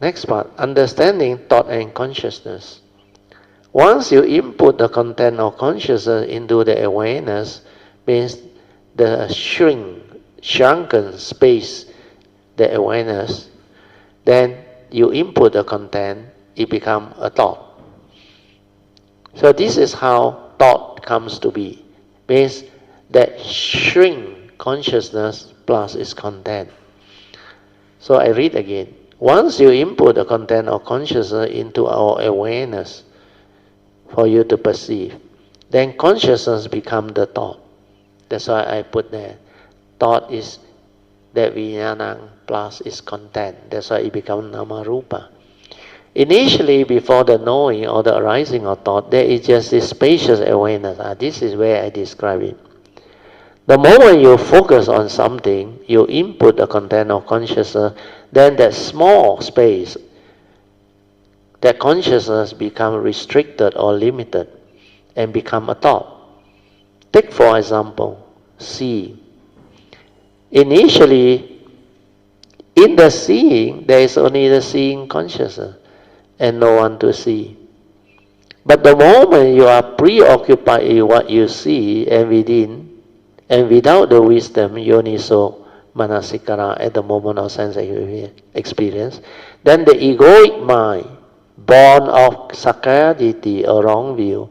Next part, understanding thought and consciousness. Once you input the content of consciousness into the awareness, means the shrunken space, the awareness, then you input the content, it becomes a thought. So this is how thought comes to be. Means that shrink consciousness plus its content. So I read again. Once you input the content of consciousness into our awareness for you to perceive, then consciousness becomes the thought. That's why I put there. Thought is that vijnana plus its content. That's why it becomes nama-rupa. Initially, before the knowing or the arising of thought, there is just this spacious awareness. This is where I describe it. The moment you focus on something, you input the content of consciousness, then that small space, that consciousness becomes restricted or limited and become a thought. Take for example, see. Initially, in the seeing, there is only the seeing consciousness and no one to see. But the moment you are preoccupied with what you see and within, and without the wisdom, yoniso manasikara, at the moment of sense experience, then the egoic mind, born of sakkayaditthi or wrong view,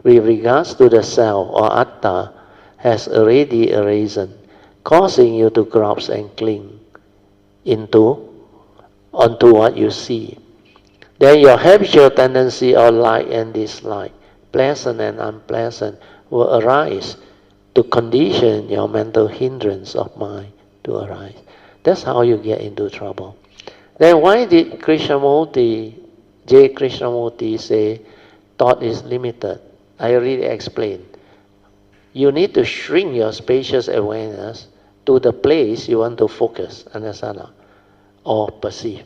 with regards to the self or atta, has already arisen, causing you to grasp and cling onto what you see. Then your habitual tendency of like and dislike, pleasant and unpleasant, will arise to condition your mental hindrance of mind to arise. That's how you get into trouble. Then why did J. Krishnamurti say thought is limited? I already explained. You need to shrink your spacious awareness to the place you want to focus, understand, or perceive.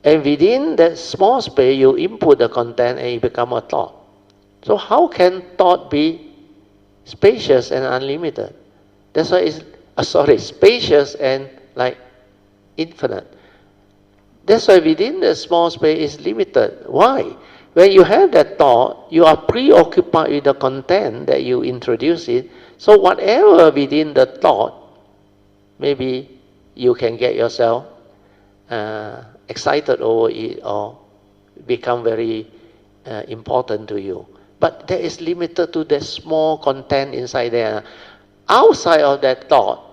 And within that small space, you input the content and it becomes a thought. So how can thought be spacious and unlimited? That's why it's, spacious and like infinite. That's why within the small space is limited. Why? When you have that thought, you are preoccupied with the content that you introduce it. So whatever within the thought, maybe you can get yourself excited over it or become very important to you. But that is limited to the small content inside there. Outside of that thought,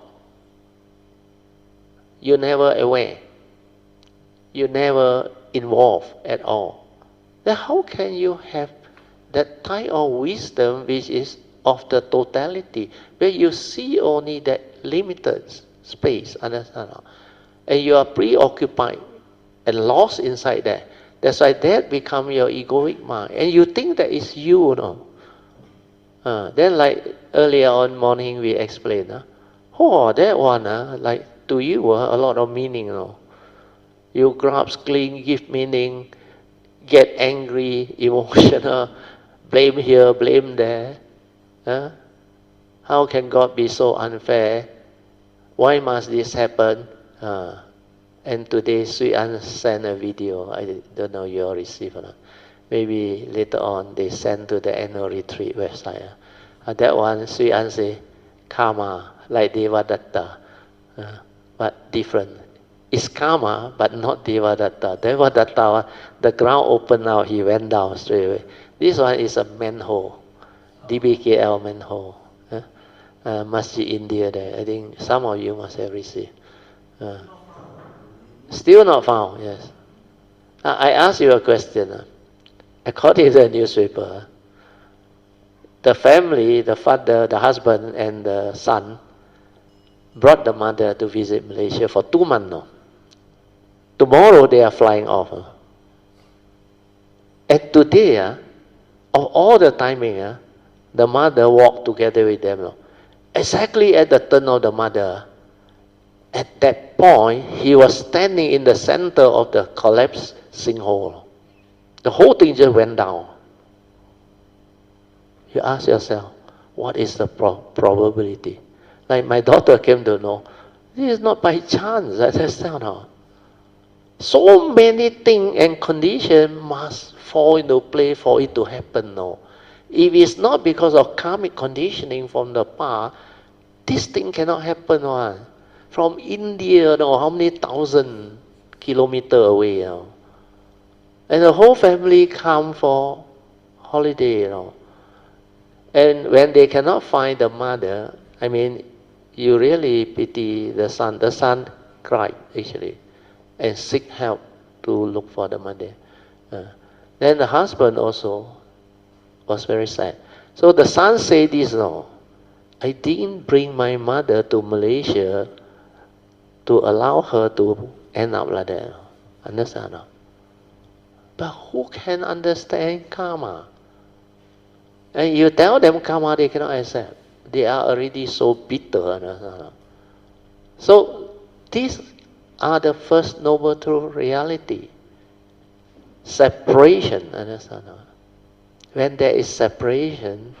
you're never aware. You never involved at all. Then how can you have that type of wisdom which is of the totality, where you see only that limited space, understand? And you are preoccupied and lost inside that. That's why that becomes your egoic mind. And you think that is you, then like earlier on morning we explained, that one, like to you, a lot of meaning, You grasp, cling, give meaning, get angry, emotional, blame here, blame there. How can God be so unfair? Why must this happen? And today Sui An sent a video. I don't know you all received or not. Maybe later on they send to the annual retreat website. That one, Sui An say, karma, like Devadatta, but different. It's karma, but not Devadatta. Devadatta, the ground opened out, he went down straight away. This one is a manhole, DBKL manhole. Masjid India there. I think some of you must have received. Still not found, yes. I ask you a question. According to the newspaper, the family, the father, the husband, and the son brought the mother to visit Malaysia for 2 months now. Tomorrow they are flying off. And today, of all the timing, the mother walked together with them. Exactly at the turn of the mother, at that point, he was standing in the center of the collapsed sinkhole. The whole thing just went down. You ask yourself, what is the probability? Like my daughter came to know, this is not by chance. That's how. So many things and conditions must fall into place for it to happen. No, if it's not because of karmic conditioning from the past, this thing cannot happen. One from India, no, how many thousand kilometers away, and the whole family come for holiday, And when they cannot find the mother, I mean, you really pity the son. The son cried actually, and seek help to look for the mother. Uh, then the husband also was very sad. So the son said this, no, I didn't bring my mother to Malaysia to allow her to end up like that. Understand? No? But who can understand karma? And you tell them karma, they cannot accept. They are already so bitter. Understand? No? So these are the first noble truth reality. Separation. Understand? No? When there is separation,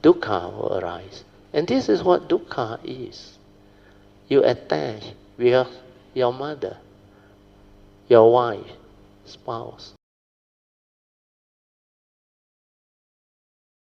dukkha will arise. And this is what dukkha is. You attach with your mother, your wife, spouse.